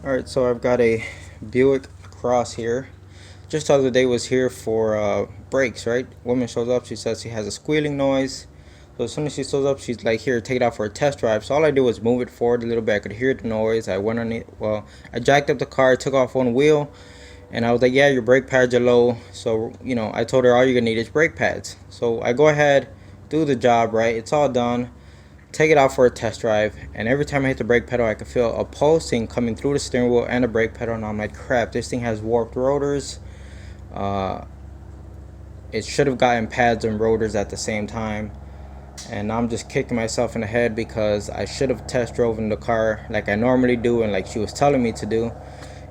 Alright, so I've got a Buick Cross here. Just the other day was here for brakes, right? Woman shows up, she says she has a squealing noise. So as soon as she shows up, she's like, here, take it out for a test drive. So all I did was move it forward a little bit. I could hear the noise. I went on it. Well, I jacked up the car, took off one wheel, and I was like, yeah, your brake pads are low. So, you know, I told her all you're gonna need is brake pads. So I go ahead, do the job, right? It's all done. Take it out for a test drive, and every time I hit the brake pedal, I could feel a pulsing coming through the steering wheel and the brake pedal, and I'm like, crap, this thing has warped rotors. It should have gotten pads and rotors at the same time, and I'm just kicking myself in the head because I should have test driven the car like I normally do and like she was telling me to do,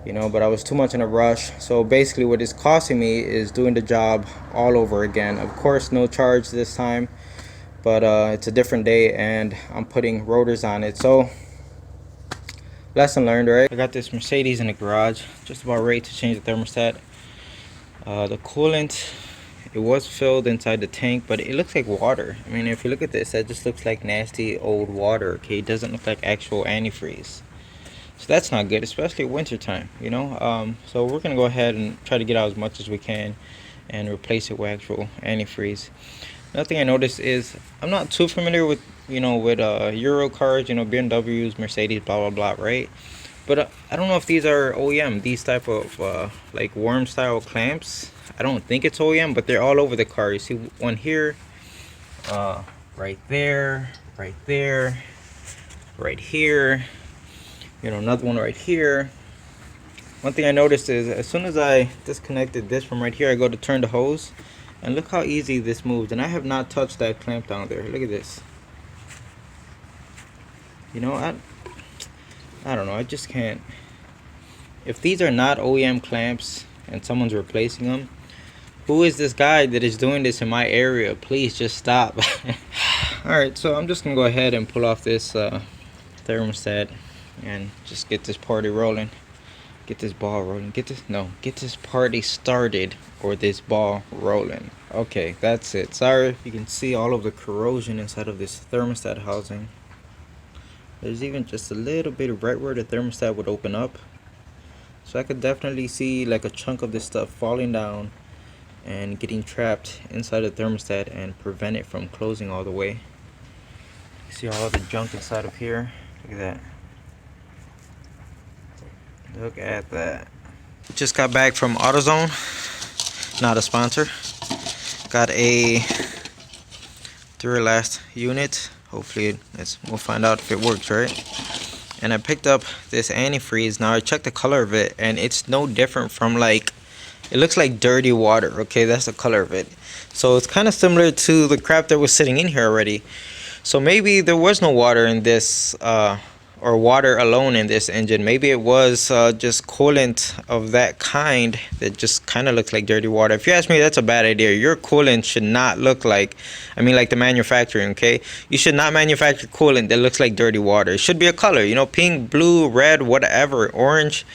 you know, but I was too much in a rush. So basically what it's costing me is doing the job all over again. Of course, no charge this time, but it's a different day and I'm putting rotors on it. So lesson learned, right? I got this Mercedes in the garage, just about ready to change the thermostat. The coolant, it was filled inside the tank, but it looks like water. I mean, if you look at this, that just looks like nasty old water. Okay, it doesn't look like actual antifreeze, so that's not good, especially winter time, you know. So we're gonna go ahead and try to get out as much as we can and replace it with actual antifreeze. Another thing I noticed is I'm not too familiar with, you know, with Euro cars, you know, BMWs, Mercedes, blah blah blah, right? But I don't know if these are OEM, these type of like worm style clamps. I don't think it's OEM, but they're all over the car. You see one here, right there, right there, right here, you know, another one right here. One thing I noticed is as soon as I disconnected this from right here, I go to turn the hose, and look how easy this moves. And I have not touched that clamp down there. Look at this. You know, I don't know, I just can't. If these are not OEM clamps and someone's replacing them, who is this guy that is doing this in my area? Please just stop. Alright, so I'm just gonna go ahead and pull off this thermostat and just get this party rolling. Get this ball rolling. Get this party started, or this ball rolling. Okay, that's it. Sorry if you can see all of the corrosion inside of this thermostat housing. There's even just a little bit of right where the thermostat would open up. So I could definitely see like a chunk of this stuff falling down and getting trapped inside the thermostat and prevent it from closing all the way. You see all of the junk inside of here? Look at that. Look at that. Just got back from AutoZone, not a sponsor. Got a Duralast unit. Hopefully we'll find out if it works, right? And I picked up this antifreeze. Now I checked the color of it, and it's no different from, like, it looks like dirty water. Okay, that's the color of it. So it's kind of similar to the crap that was sitting in here already. So maybe there was no water in this, or water alone in this engine. Maybe it was just coolant of that kind that just kind of looks like dirty water. If you ask me, that's a bad idea. Your coolant should not look like, I mean, like the manufacturing, okay? You should not manufacture coolant that looks like dirty water. It should be a color, you know, pink, blue, red, whatever, orange.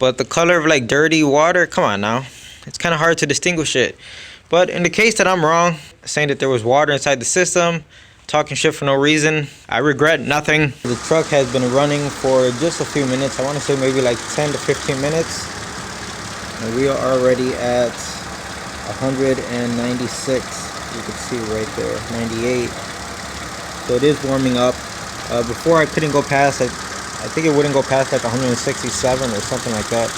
But the color of like dirty water, come on now. It's kind of hard to distinguish it. But in the case that I'm wrong, saying that there was water inside the system, talking shit for no reason, I regret nothing. The truck has been running for just a few minutes. I want to say maybe like 10 to 15 minutes. And we are already at 196. You can see right there, 98. So it is warming up. Before I couldn't go past, I think it wouldn't go past like 167 or something like that.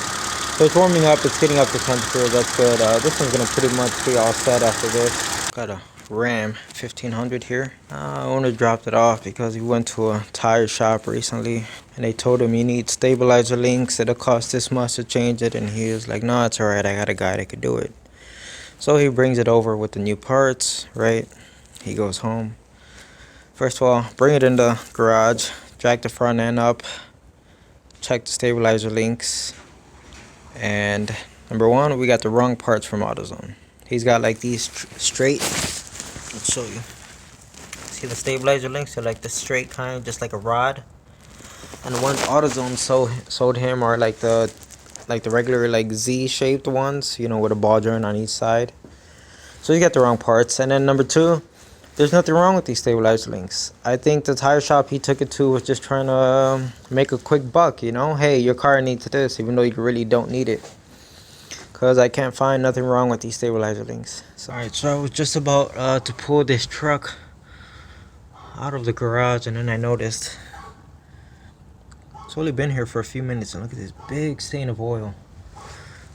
So it's warming up, it's getting up to temperature, that's good. This one's gonna pretty much be all set after this. Got a Ram 1500 here. Owner dropped it off because he went to a tire shop recently and they told him you need stabilizer links, it'll cost this much to change it, and he was like, no, it's alright, I got a guy that could do it. So he brings it over with the new parts, right? He goes home. First of all, bring it in the garage, jack the front end up, check the stabilizer links, and number one, we got the wrong parts from AutoZone. He's got like these straight, let's show you. See the stabilizer links? They're like the straight kind, just like a rod. And the ones AutoZone sold him are like the regular like Z-shaped ones, you know, with a ball joint on each side. So you got the wrong parts. And then number two, there's nothing wrong with these stabilizer links. I think the tire shop he took it to was just trying to make a quick buck, you know? Hey, your car needs this, even though you really don't need it. Because I can't find nothing wrong with these stabilizer links. So. Alright, so I was just about to pull this truck out of the garage, and then I noticed it's only been here for a few minutes, and look at this big stain of oil.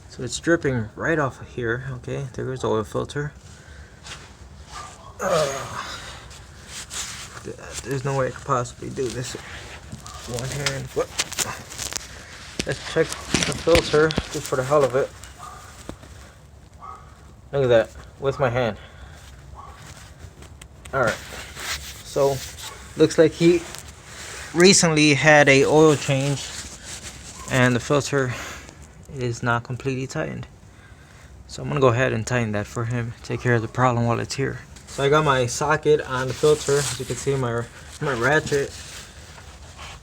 So it's dripping right off of here. Okay, there goes the oil filter. There's no way I could possibly do this with one hand. But let's check the filter just for the hell of it. Look at that, with my hand. Alright, so looks like he recently had a oil change and the filter is not completely tightened. So I'm gonna go ahead and tighten that for him, take care of the problem while it's here. So I got my socket on the filter, as you can see, my ratchet.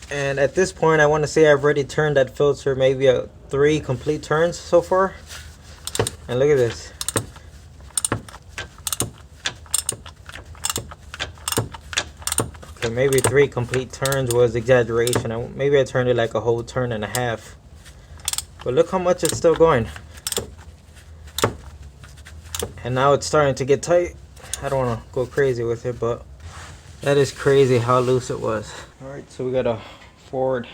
And at this point, I want to say I've already turned that filter maybe 3 complete turns so far. And look at this. Okay, maybe 3 complete turns was exaggeration. Maybe I turned it like a whole turn and a half. But look how much it's still going. And now it's starting to get tight. I don't want to go crazy with it, but that is crazy how loose it was. Alright, so we got a Ford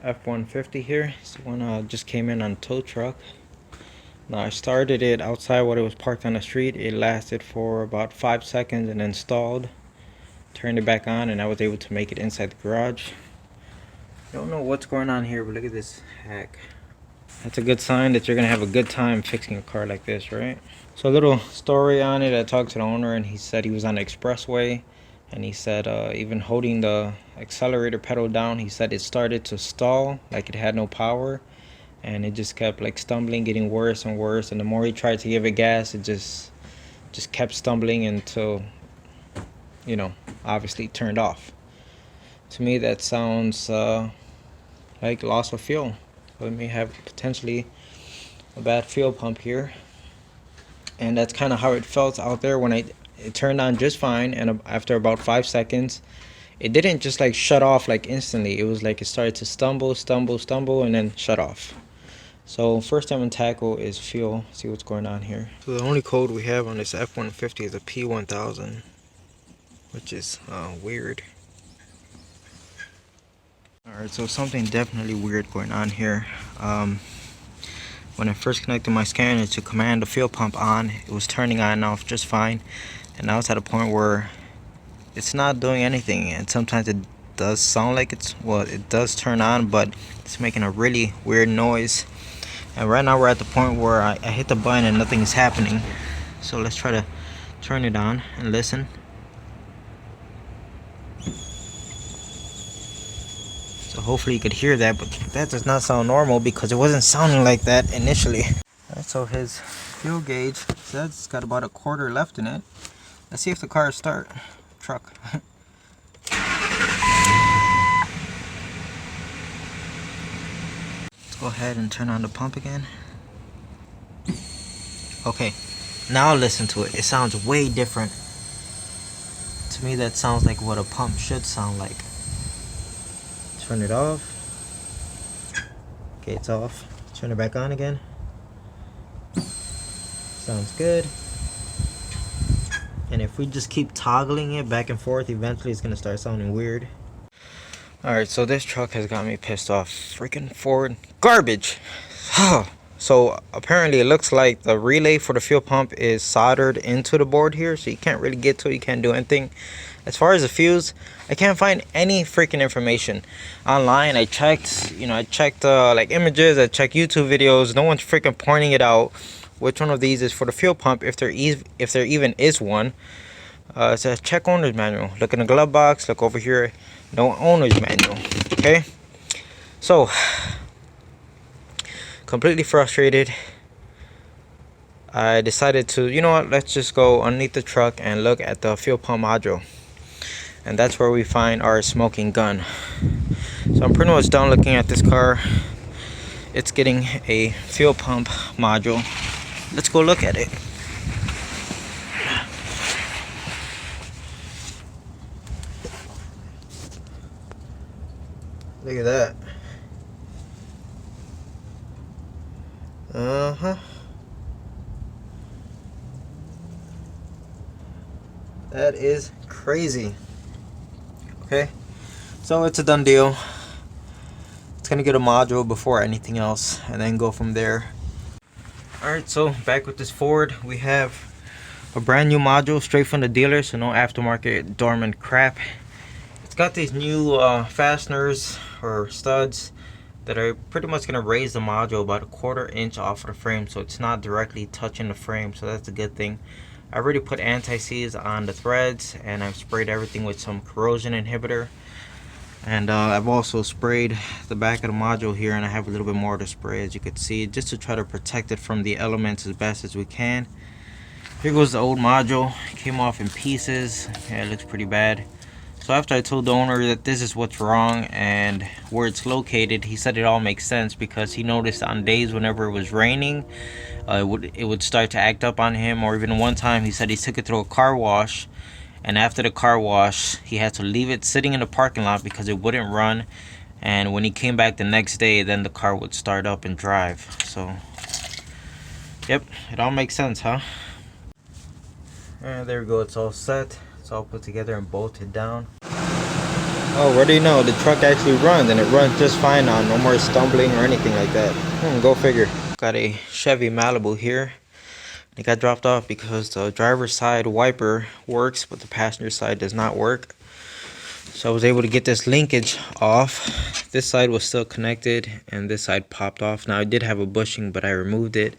F150 here. This one just came in on a tow truck. Now I started it outside while it was parked on the street. It lasted for about 5 seconds and then stalled. Turned it back on and I was able to make it inside the garage. Don't know what's going on here, but look at this hack. That's a good sign that you're gonna have a good time fixing a car like this, right? So a little story on it. I talked to the owner and he said he was on the expressway, and he said even holding the accelerator pedal down, he said it started to stall, like it had no power, and it just kept like stumbling, getting worse and worse, and the more he tried to give it gas, it just kept stumbling until, you know, obviously turned off. To me that sounds like loss of fuel. We may have potentially a bad fuel pump here, and that's kind of how it felt out there when it turned on just fine, and after about 5 seconds it didn't just like shut off like instantly. It was like it started to stumble and then shut off. So first time in tackle is fuel. See what's going on here. So the only code we have on this F150 is a P1000, which is weird. Alright, so something definitely weird going on here. When I first connected my scanner to command the fuel pump on, it was turning on and off just fine. And now it's at a point where it's not doing anything. And sometimes it does sound like it does turn on, but it's making a really weird noise. And right now we're at the point where I hit the button and nothing is happening. So let's try to turn it on and listen. So hopefully you could hear that, but that does not sound normal because it wasn't sounding like that initially. Alright, so his fuel gauge says it's got about a quarter left in it. Let's see if the car start. Truck. Let's go ahead and turn on the pump again. Okay, now listen to it. It sounds way different. To me that sounds like what a pump should sound like. Turn it off. Okay, it's off. Turn it back on again. Sounds good. And if we just keep toggling it back and forth, eventually it's gonna start sounding weird. Alright, so this truck has got me pissed off. Freaking Ford garbage. So apparently it looks like the relay for the fuel pump is soldered into the board here, so you can't really get to it, you can't do anything. As far as the fuse, I can't find any freaking information online. I checked, like images, I checked YouTube videos. No one's freaking pointing it out. Which one of these is for the fuel pump, if there even is one. It says check owner's manual. Look in the glove box. Look over here. No owner's manual. Okay. So completely frustrated. I decided to, you know what? Let's just go underneath the truck and look at the fuel pump module. And that's where we find our smoking gun. So I'm pretty much done looking at this car. It's getting a fuel pump module. Let's go look at it. Look at that. That is crazy. Okay, so it's a done deal. It's gonna get a module before anything else and then go from there. Alright, so back with this Ford, we have a brand new module straight from the dealer, so no aftermarket dormant crap. It's got these new fasteners or studs that are pretty much gonna raise the module about 1/4 inch off of the frame, so it's not directly touching the frame, so that's a good thing. I already put anti-seize on the threads and I've sprayed everything with some corrosion inhibitor. And I've also sprayed the back of the module here, and I have a little bit more to spray, as you can see, just to try to protect it from the elements as best as we can. Here goes the old module. It came off in pieces. Yeah, it looks pretty bad. So after I told the owner that this is what's wrong and where it's located, he said it all makes sense, because he noticed on days whenever it was raining, it would start to act up on him. Or even one time he said he took it through a car wash, and after the car wash he had to leave it sitting in the parking lot because it wouldn't run, and when he came back the next day, then the car would start up and drive. So yep, it all makes sense, huh? And there we go, it's all set, it's all put together and bolted down. Oh, what do you know, the truck actually runs, and it runs just fine now. No more stumbling or anything like that. Go figure. Got a Chevy Malibu here. It got dropped off because the driver's side wiper works, but the passenger side does not work. So I was able to get this linkage off. This side was still connected and this side popped off. Now I did have a bushing, but I removed it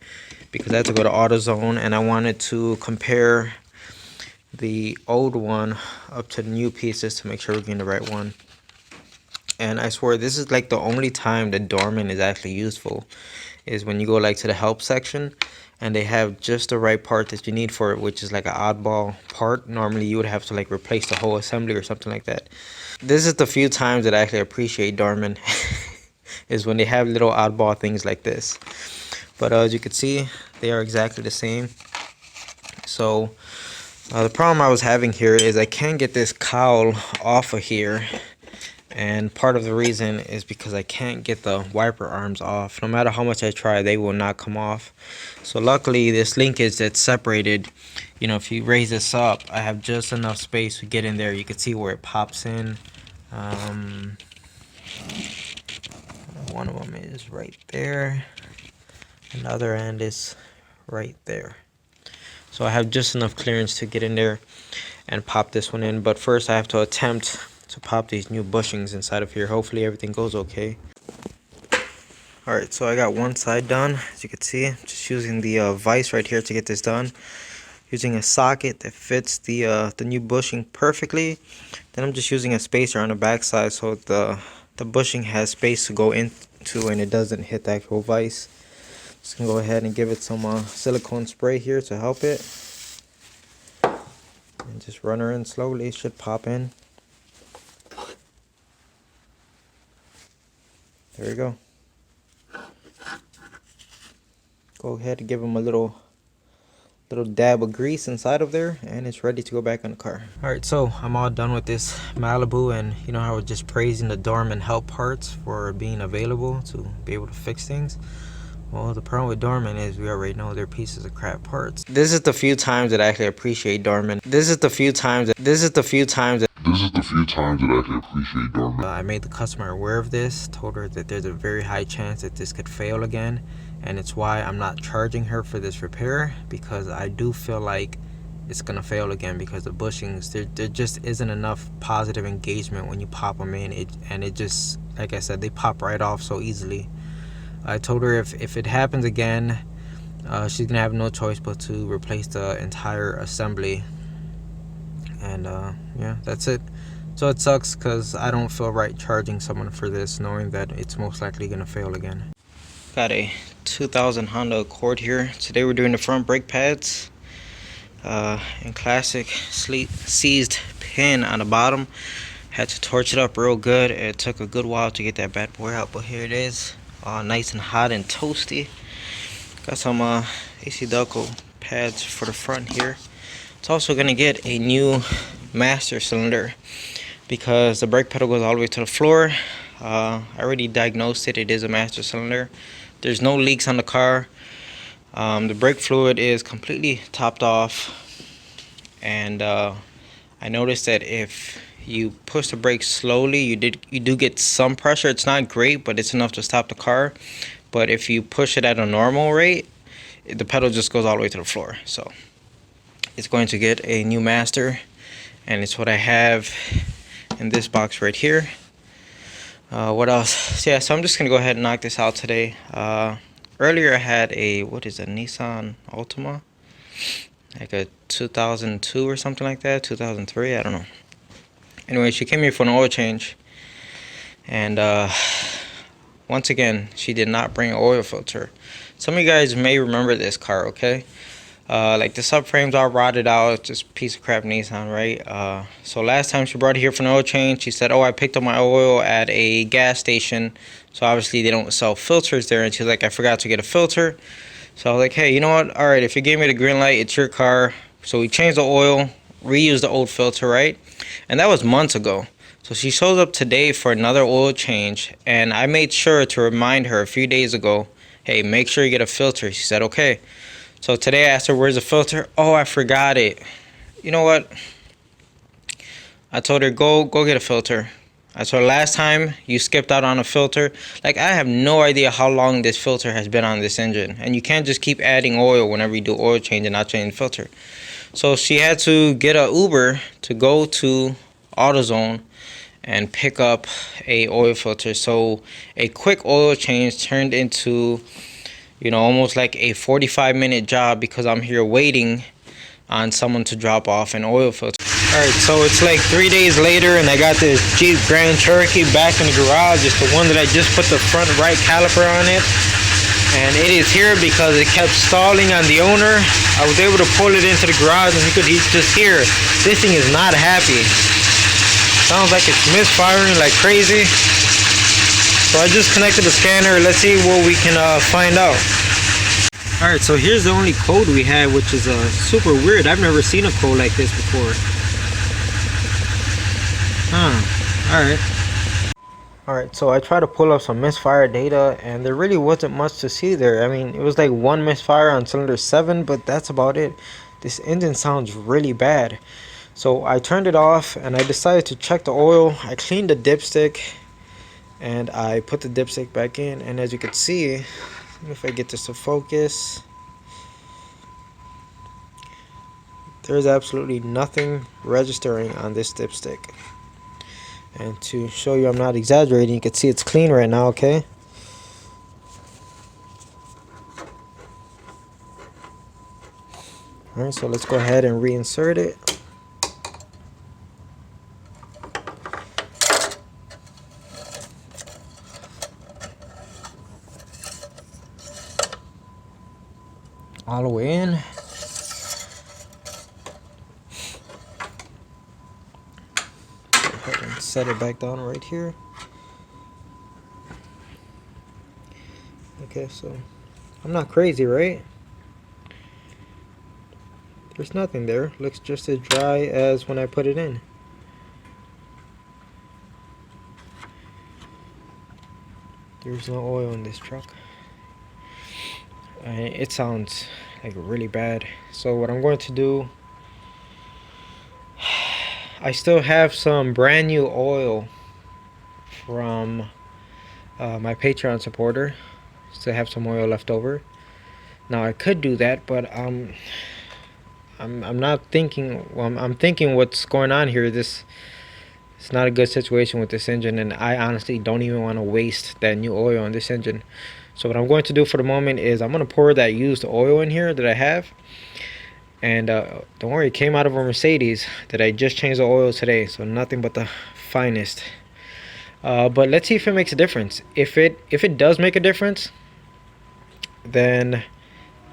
because I had to go to AutoZone, and I wanted to compare the old one up to the new pieces to make sure we're getting the right one. And I swear, this is like the only time the dormant is actually useful, is when you go like to the help section and they have just the right part that you need for it, which is like an oddball part. Normally you would have to like replace the whole assembly or something like that. This is the few times that I actually appreciate dormant is when they have little oddball things like this. But as you can see, they are exactly the same. So the problem I was having here is I can't get this cowl off of here, and part of the reason is because I can't get the wiper arms off. No matter how much I try, they will not come off. So luckily this linkage that's separated, you know, if you raise this up, I have just enough space to get in there. You can see where it pops in. One of them is right there, another end is right there. So I have just enough clearance to get in there and pop this one in. But first I have to attempt to pop these new bushings inside of here. Hopefully everything goes okay. Alright, so I got one side done. As you can see, just using the vise right here to get this done. Using a socket that fits the new bushing perfectly. Then I'm just using a spacer on the back side so the bushing has space to go into and it doesn't hit the actual vise. Just gonna go ahead and give it some silicone spray here to help it. And just run her in slowly, it should pop in. There we go. Go ahead and give them a little dab of grease inside of there, and it's ready to go back on the car. Alright, so I'm all done with this Malibu, and you know how I was just praising the dormant help parts for being available to be able to fix things. Well, the problem with dormant is we already know they're pieces of crap parts. This is the few times that I actually appreciate dormant. This is the few times that I actually appreciate dormant. I made the customer aware of this, told her that there's a very high chance that this could fail again, and it's why I'm not charging her for this repair, because I do feel like it's gonna fail again because the bushings, there just isn't enough positive engagement when you pop them in. It just, like I said, they pop right off so easily. I told her if it happens again, she's gonna have no choice but to replace the entire assembly. And yeah, that's it. So it sucks because I don't feel right charging someone for this, knowing that it's most likely gonna fail again. Got a 2000 Honda Accord here. Today we're doing the front brake pads in classic seized pin on the bottom. Had to torch it up real good. It took a good while to get that bad boy out, but here it is, all nice and hot and toasty. Got some AC Delco pads for the front here. It's also gonna get a new master cylinder because the brake pedal goes all the way to the floor. I already diagnosed it. It is a master cylinder. There's no leaks on the car. The brake fluid is completely topped off, and I noticed that if you push the brake slowly, you do get some pressure. It's not great, but it's enough to stop the car. But if you push it at a normal rate, the pedal just goes all the way to the floor. So it's going to get a new master, and it's what I have in this box right here. What else? So yeah, so I'm just gonna go ahead and knock this out today. Earlier I had a, what is it, Nissan Altima, like a 2002 or something like that, 2003, I don't know. Anyway, she came here for an oil change, and once again, she did not bring an oil filter. Some of you guys may remember this car, okay? Like the subframe's all rotted out, just a piece of crap Nissan, right? So last time she brought it here for an oil change, she said, oh, I picked up my oil at a gas station, so obviously they don't sell filters there, and she's like, I forgot to get a filter. So I was like, hey, you know what, all right, if you gave me the green light, it's your car. So we changed the oil, reused the old filter, right? And that was months ago. So she shows up today for another oil change, and I made sure to remind her a few days ago, hey, make sure you get a filter. She said, okay. So today I asked her, where's the filter? Oh, I forgot it. You know what? I told her, go get a filter. I told her, last time you skipped out on a filter. Like, I have no idea how long this filter has been on this engine. And you can't just keep adding oil whenever you do oil change and not change the filter. So she had to get an Uber to go to AutoZone and pick up a oil filter. So a quick oil change turned into, you know, almost like a 45-minute job, because I'm here waiting on someone to drop off an oil filter. Alright, so it's like 3 days later, and I got this Jeep Grand Cherokee back in the garage. It's the one that I just put the front right caliper on it, and it is here because it kept stalling on the owner. I was able to pull it into the garage, and he's just here. This thing is not happy. Sounds like it's misfiring like crazy. So I just connected the scanner. Let's see what we can find out. Alright, so here's the only code we have, which is super weird. I've never seen a code like this before. Alright. Alright, so I tried to pull up some misfire data, and there really wasn't much to see there. I mean, it was like one misfire on cylinder 7, but that's about it. This engine sounds really bad. So I turned it off, and I decided to check the oil. I cleaned the dipstick, and I put the dipstick back in, and as you can see, if I get this to focus, there's absolutely nothing registering on this dipstick. And to show you I'm not exaggerating, you can see it's clean right now, okay? Alright, so let's go ahead and reinsert it. All the way in. Go ahead and set it back down right here. Okay, so I'm not crazy, right? There's nothing there. Looks just as dry as when I put it in. There's no oil in this truck. It sounds like really bad. So what I'm going to do, I still have some brand new oil from my Patreon supporter. Still have some oil left over. Now I could do that, but I'm not thinking. Well, I'm thinking what's going on here. It's not a good situation with this engine, and I honestly don't even want to waste that new oil on this engine. So what I'm going to do for the moment is I'm going to pour that used oil in here that I have. And don't worry, it came out of a Mercedes that I just changed the oil today. So nothing but the finest. But let's see if it makes a difference. If it does make a difference, then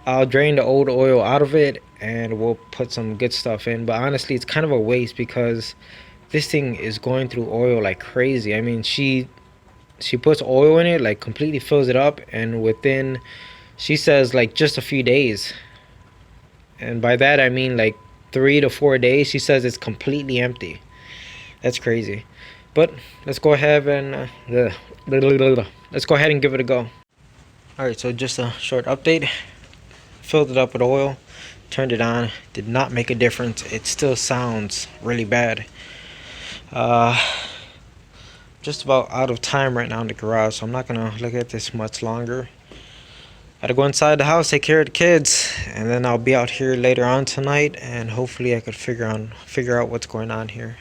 I'll drain the old oil out of it and we'll put some good stuff in. But honestly, it's kind of a waste because this thing is going through oil like crazy. I mean, she puts oil in it, like completely fills it up, and within, she says, like just a few days, and by that I mean like 3 to 4 days, she says it's completely empty. That's crazy. But let's go ahead and let's go ahead and give it a go. All right, so just a short update. Filled it up with oil, turned it on. Did not make a difference. It still sounds really bad. Just about out of time right now in the garage, so I'm not gonna look at this much longer. Gotta go inside the house, take care of the kids, and then I'll be out here later on tonight, and hopefully I could figure out what's going on here.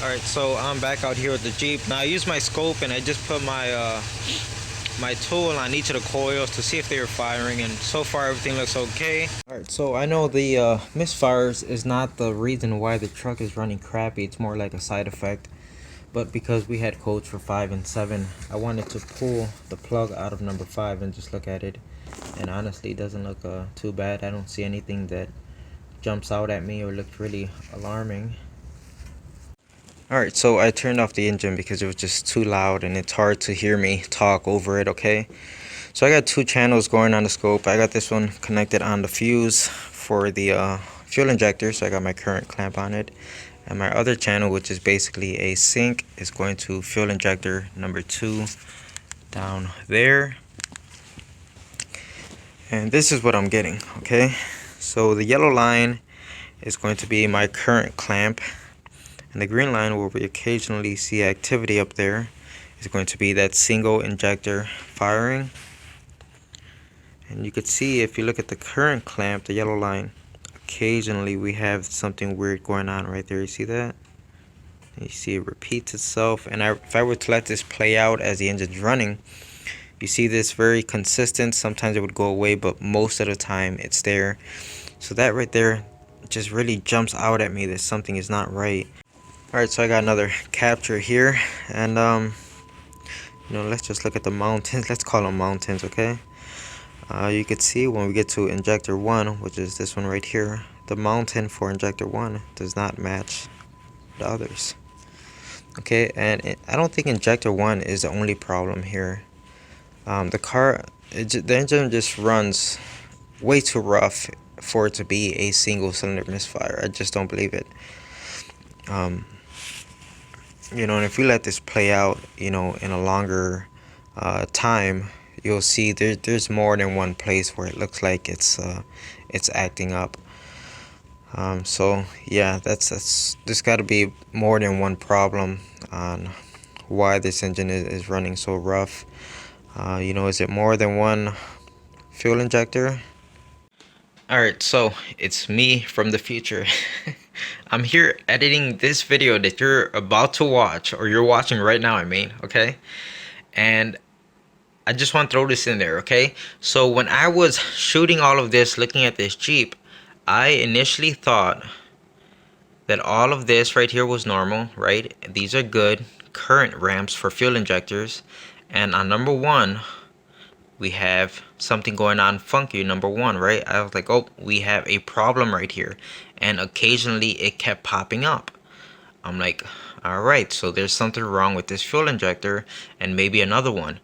All right, so I'm back out here with the Jeep. Now I used my scope and I just put my my tool on each of the coils to see if they were firing, and so far everything looks okay. All right, so I know the misfires is not the reason why the truck is running crappy. It's more like a side effect. But because we had codes for 5 and 7, I wanted to pull the plug out of number 5 and just look at it. And honestly, it doesn't look too bad. I don't see anything that jumps out at me or looks really alarming. Alright, so I turned off the engine because it was just too loud and it's hard to hear me talk over it, okay? So I got 2 channels going on the scope. I got this one connected on the fuse for the fuel injector, so I got my current clamp on it. And my other channel, which is basically a sync, is going to fuel injector number 2 down there. And this is what I'm getting, okay? So the yellow line is going to be my current clamp, and the green line, where we occasionally see activity up there, is going to be that single injector firing. And you could see, if you look at the current clamp, the yellow line, occasionally we have something weird going on right there. You see that? You see it repeats itself. And if I were to let this play out as the engine's running, you see this very consistent. Sometimes it would go away, but most of the time it's there. So that right there just really jumps out at me that something is not right. Alright, so I got another capture here, and let's just look at the mountains. Let's call them mountains, okay? You can see when we get to injector 1, which is this one right here, the mountain for injector 1 does not match the others. Okay, and I don't think injector 1 is the only problem here. The engine just runs way too rough for it to be a single cylinder misfire. I just don't believe it. And if we let this play out, in a longer time, you'll see there's more than one place where it looks like it's acting up. So yeah, there's got to be more than one problem on why this engine is running so rough. Is it more than one fuel injector? Alright, so it's me from the future. I'm here editing this video that you're about to watch, or you're watching right now, okay? And I just want to throw this in there, okay? So when I was shooting all of this, looking at this Jeep, I initially thought that all of this right here was normal, right? These are good current ramps for fuel injectors. And on number 1, we have something going on funky, number 1, right? I was like, oh, we have a problem right here. And occasionally it kept popping up. I'm like, all right, so there's something wrong with this fuel injector and maybe another one.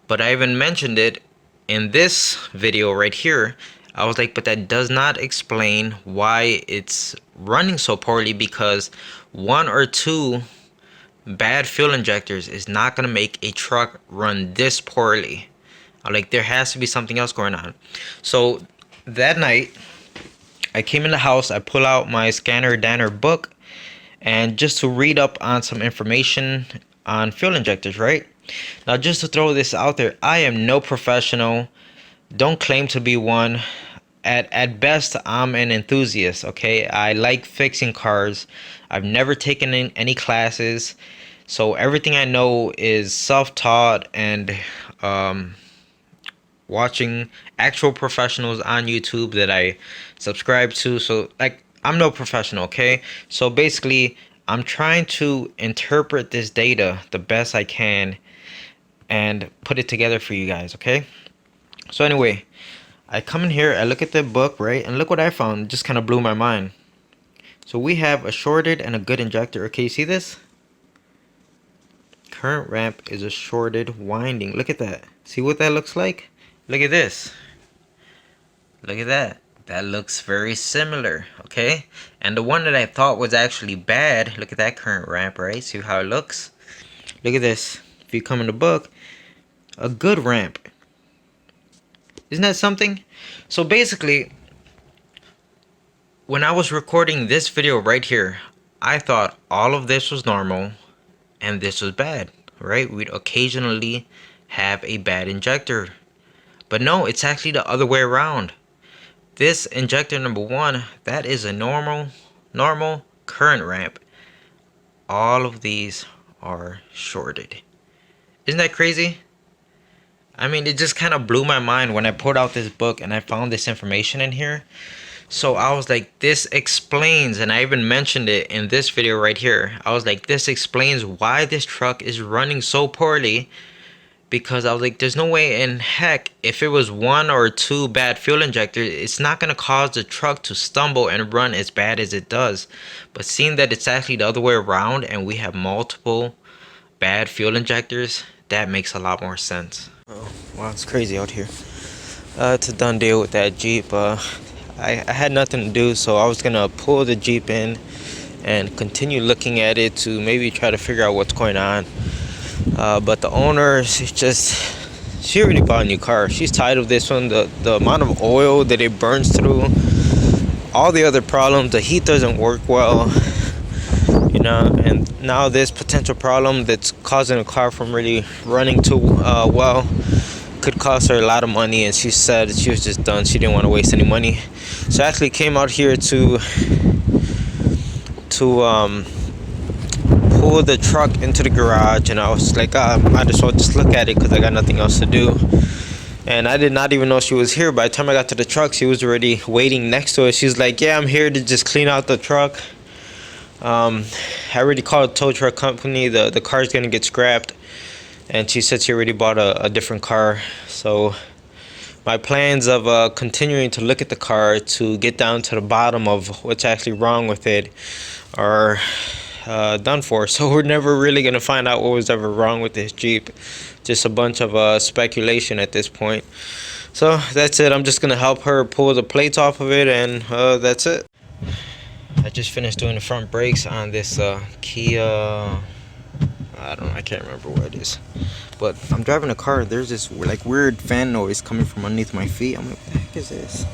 But I even mentioned it in this video right here. I was like, but that does not explain why it's running so poorly, because 1 or 2 bad fuel injectors is not going to make a truck run this poorly. Like, there has to be something else going on. So that night, I came in the house, I pull out my Scanner Danner book, and just to read up on some information on fuel injectors, right? Now, just to throw this out there, I am no professional, don't claim to be one. At best, I'm an enthusiast, okay? I like fixing cars. I've never taken any classes, so everything I know is self-taught and watching actual professionals on YouTube that I subscribe to. So, like, I'm no professional, okay? So basically, I'm trying to interpret this data the best I can and put it together for you guys, okay? So anyway, I come in here, I look at the book, right? And look what I found. It just kind of blew my mind. So we have a shorted and a good injector. Okay, you see this? Current ramp is a shorted winding. Look at that. See what that looks like? Look at this. Look at that. That looks very similar, okay? And the one that I thought was actually bad, look at that current ramp, right? See how it looks? Look at this. If you come in the book, a good ramp. Isn't that something? So basically, when I was recording this video right here, I thought all of this was normal and this was bad, right? We'd occasionally have a bad injector. But no, it's actually the other way around. This injector number 1, that is a normal current ramp. All of these are shorted. Isn't that crazy? I mean, it just kind of blew my mind when I pulled out this book and I found this information in here. So I was like, this explains, and I even mentioned it in this video right here. I was like, this explains why this truck is running so poorly. Because I was like, there's no way in heck, if it was 1 or 2 bad fuel injectors, it's not going to cause the truck to stumble and run as bad as it does. But seeing that it's actually the other way around and we have multiple bad fuel injectors, that makes a lot more sense. Oh, wow, it's crazy out here. It's a done deal with that Jeep. I had nothing to do, so I was going to pull the Jeep in and continue looking at it to maybe try to figure out what's going on. But the owner, she already bought a new car. She's tired of this one. The amount of oil that it burns through, all the other problems, the heat doesn't work well, you know, and now this potential problem that's causing the car from really running too well could cost her a lot of money, and she said she was just done. She didn't want to waste any money, so I actually came out here to pull the truck into the garage, and I was like, I might as well just look at it because I got nothing else to do. And I did not even know she was here. By the time I got to the truck, she was already waiting next to it. She's like, yeah, I'm here to just clean out the truck. I already called a tow truck company. The car's gonna get scrapped, and she said she already bought a different car. So my plans of continuing to look at the car to get down to the bottom of what's actually wrong with it are done for. So we're never really gonna find out what was ever wrong with this Jeep. Just a bunch of speculation at this point. So that's it. I'm just gonna help her pull the plates off of it, and that's it. I just finished doing the front brakes on this Kia. I don't know, I can't remember what it is. But I'm driving a car. There's this like weird fan noise coming from underneath my feet. I'm like, what the heck is this?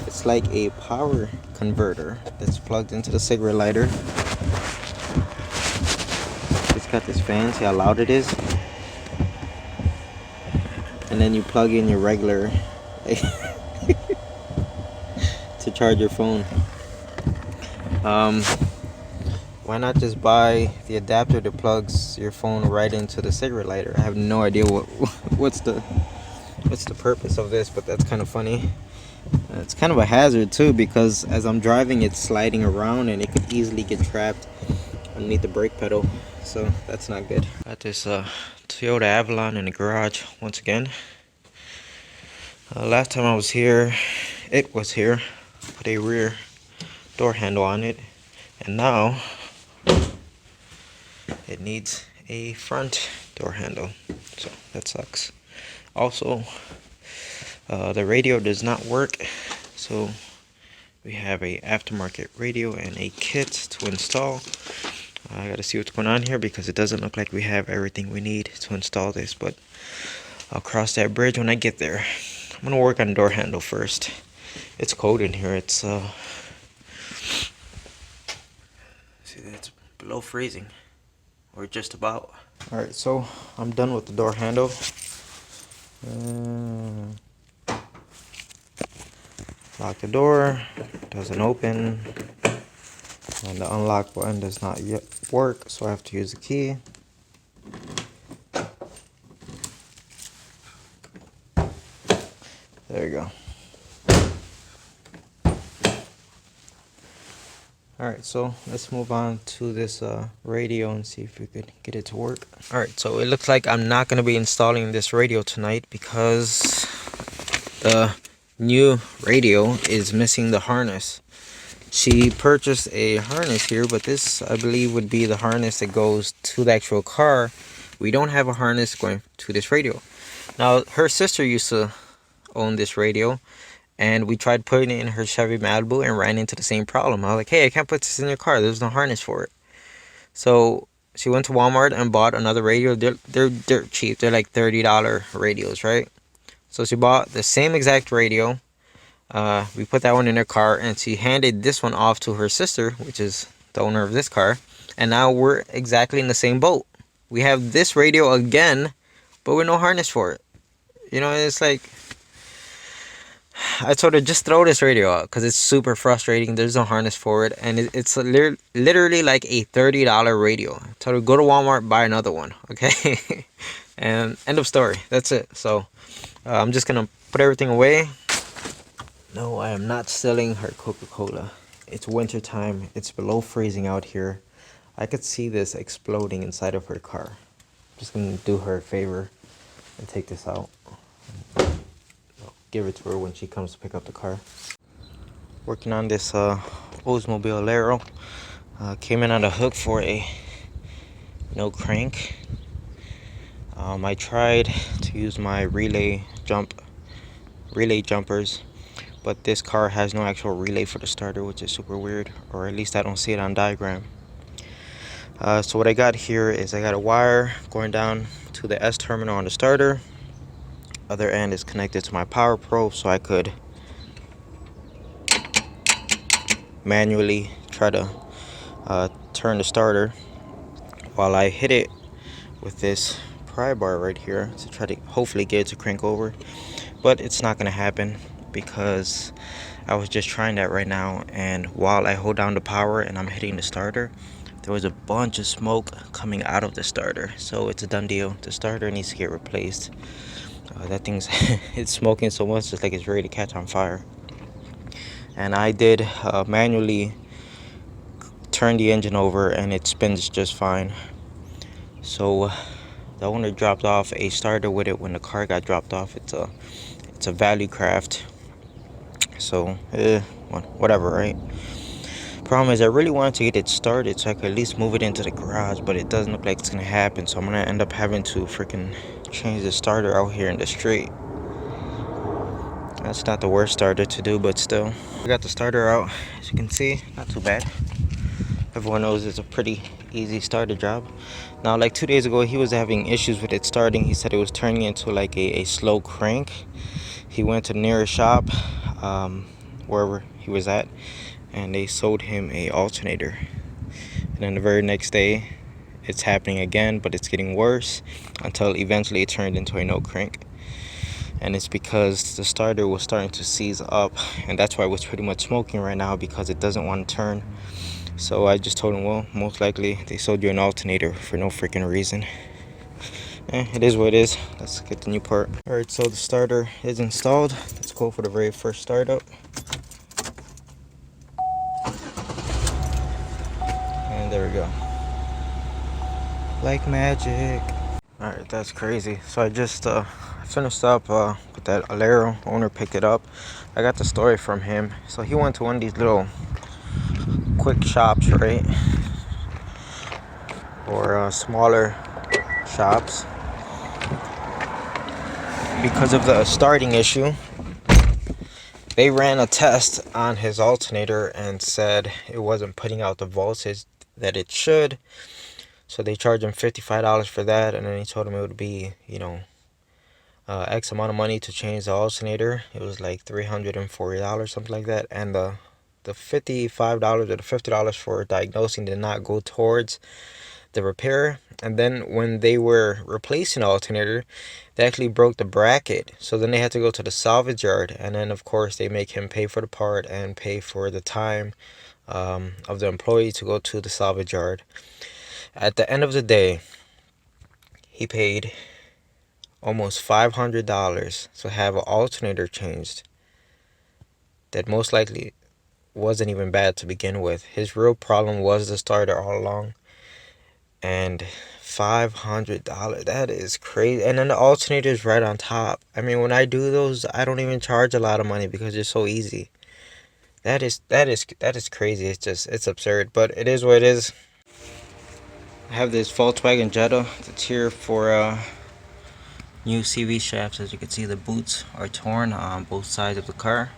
It's like a power converter that's plugged into the cigarette lighter. It's got this fan. See how loud it is? And then you plug in your regular to charge your phone. Why not just buy the adapter that plugs your phone right into the cigarette lighter? I have no idea what's the purpose of this, but that's kind of funny. It's kind of a hazard too, because as I'm driving, it's sliding around and it could easily get trapped underneath the brake pedal. So that's not good. Got this Toyota Avalon in the garage once again. Last time I was here, it was here. Put a rear door handle on it, and now it needs a front door handle, so that sucks. Also, the radio does not work, so we have a aftermarket radio and a kit to install. I gotta see what's going on here because it doesn't look like we have everything we need to install this, but I'll cross that bridge when I get there. I'm gonna work on the door handle first. It's cold in here. It's see, it's below freezing, or just about. All right, so I'm done with the door handle. Lock the door. Doesn't open. And the unlock button does not yet work, so I have to use the key. There you go. Alright, so let's move on to this radio and see if we could get it to work. Alright, so it looks like I'm not going to be installing this radio tonight because the new radio is missing the harness. She purchased a harness here, but this I believe would be the harness that goes to the actual car. We don't have a harness going to this radio. Now her sister used to own this radio, and we tried putting it in her Chevy Malibu and ran into the same problem. I was like, hey, I can't put this in your car. There's no harness for it. So she went to Walmart and bought another radio. They're dirt cheap. They're like $30 radios, right? So she bought the same exact radio. We put that one in her car, and she handed this one off to her sister, which is the owner of this car. And now we're exactly in the same boat. We have this radio again, but with no harness for it. You know, it's like, I told her, just throw this radio out because it's super frustrating. There's no harness for it, and it's literally like a $30 radio. I told her, go to Walmart, buy another one, okay? And end of story. That's it. So I'm just gonna put everything away. No, I am not selling her Coca-Cola. It's winter time. It's below freezing out here. I could see this exploding inside of her car. I'm just gonna do her a favor and take this out. Give it to her when she comes to pick up the car. Working on this Oldsmobile Alero. Came in on the hook for a no crank. I tried to use my relay jumpers, but this car has no actual relay for the starter, which is super weird, or at least I don't see it on diagram. So what I got here is I got a wire going down to the S terminal on the starter. Other end is connected to my power probe, so I could manually try to turn the starter while I hit it with this pry bar right here to try to hopefully get it to crank over. But it's not gonna happen because I was just trying that right now, and while I hold down the power and I'm hitting the starter, there was a bunch of smoke coming out of the starter. So it's a done deal. The starter needs to get replaced. That thing's it's smoking so much, it's like it's ready to catch on fire. And I did manually turn the engine over, and it spins just fine. So the owner dropped off a starter with it when the car got dropped off. It's a value craft. So whatever, right? Problem is, I really wanted to get it started so I could at least move it into the garage, but it doesn't look like it's gonna happen. So I'm gonna end up having to freaking change the starter out here in the street. That's not the worst starter to do, but still. I got the starter out, as you can see, not too bad. Everyone knows it's a pretty easy starter job. Now, like 2 days ago, he was having issues with it starting. He said it was turning into like a slow crank. He went to the nearest shop, wherever he was at, and they sold him a alternator. And then the very next day, it's happening again, but it's getting worse until eventually it turned into a no crank. And it's because the starter was starting to seize up, and that's why it was pretty much smoking right now, because it doesn't want to turn. So I just told him, well, most likely they sold you an alternator for no freaking reason. It is what it is. Let's get the new part. Alright, so the starter is installed. Let's go for the very first startup. And there we go. Like magic. Alright, that's crazy. So I just finished up with that Alero. Owner picked it up. I got the story from him. So he went to one of these little quick shops, right? Or smaller shops. Because of the starting issue, they ran a test on his alternator and said it wasn't putting out the voltage that it should. So they charged him $55 for that, and then he told him it would be, X amount of money to change the alternator. It was like $340, something like that. And the $55 or the $50 for diagnosing did not go towards the repair. And then when they were replacing the alternator, they actually broke the bracket. So then they had to go to the salvage yard, and then of course they make him pay for the part and pay for the time of the employee to go to the salvage yard. At the end of the day, he paid almost $500 to have an alternator changed that most likely wasn't even bad to begin with. His real problem was the starter all along. And $500, that is crazy. And then the alternator is right on top. I mean, when I do those, I don't even charge a lot of money because it's so easy. That is crazy. It's absurd, but it is what it is. I have this Volkswagen Jetta that's here for new CV shafts. As you can see, the boots are torn on both sides of the car.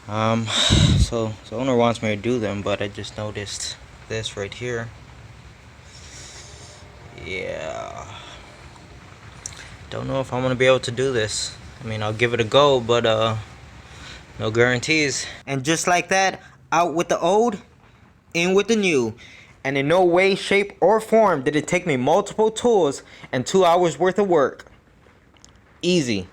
So the owner wants me to do them, but I just noticed this right here. Yeah, don't know if I'm gonna be able to do this. I mean, I'll give it a go, but no guarantees. And just like that, out with the old, in with the new. And in no way, shape, or form did it take me multiple tools and 2 hours worth of work. Easy.